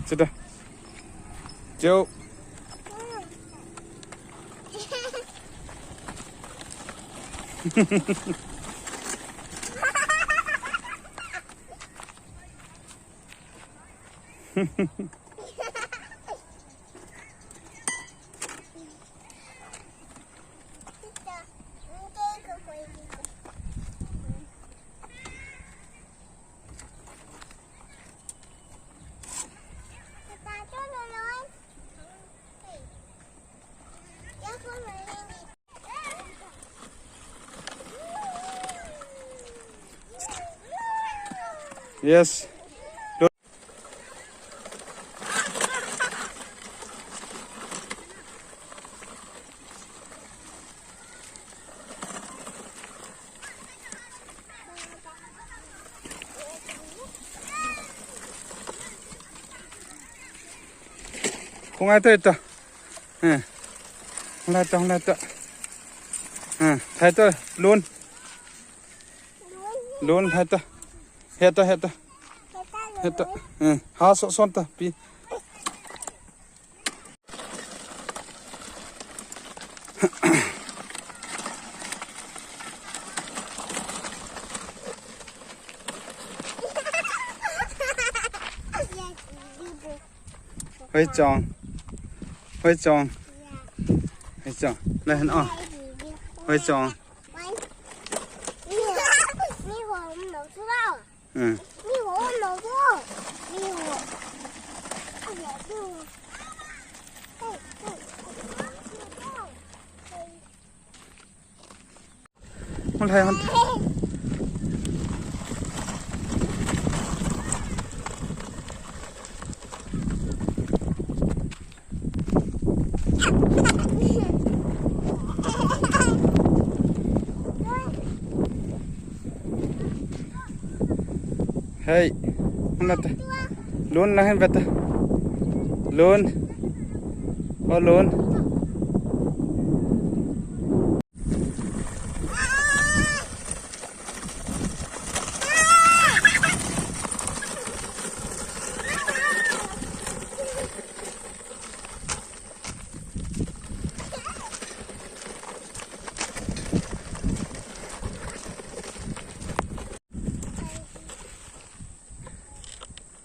sudah. Jauh. Yes. Không ai tới ta. Không ai ta. Thay ta luôn. Luôn thay ta. Hết ta. Ha son ta pi. Hơi tròn. Này hẳn on. Hơi tròn. Không thấy. Hey, không lật. Luôn là hết vật. Luôn. Luôn.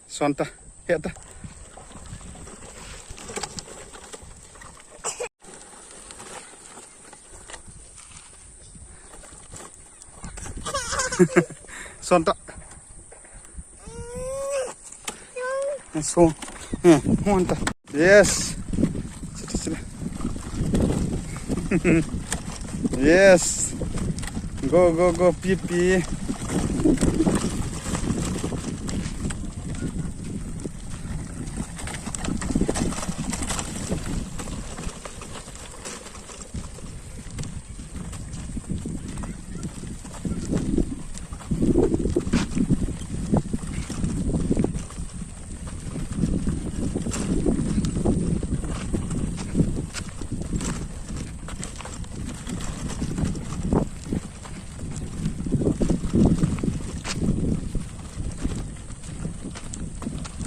Son ta, hiện ta. Son ta. So, hoan ta. Yes. Sila. Yes. Go, pi.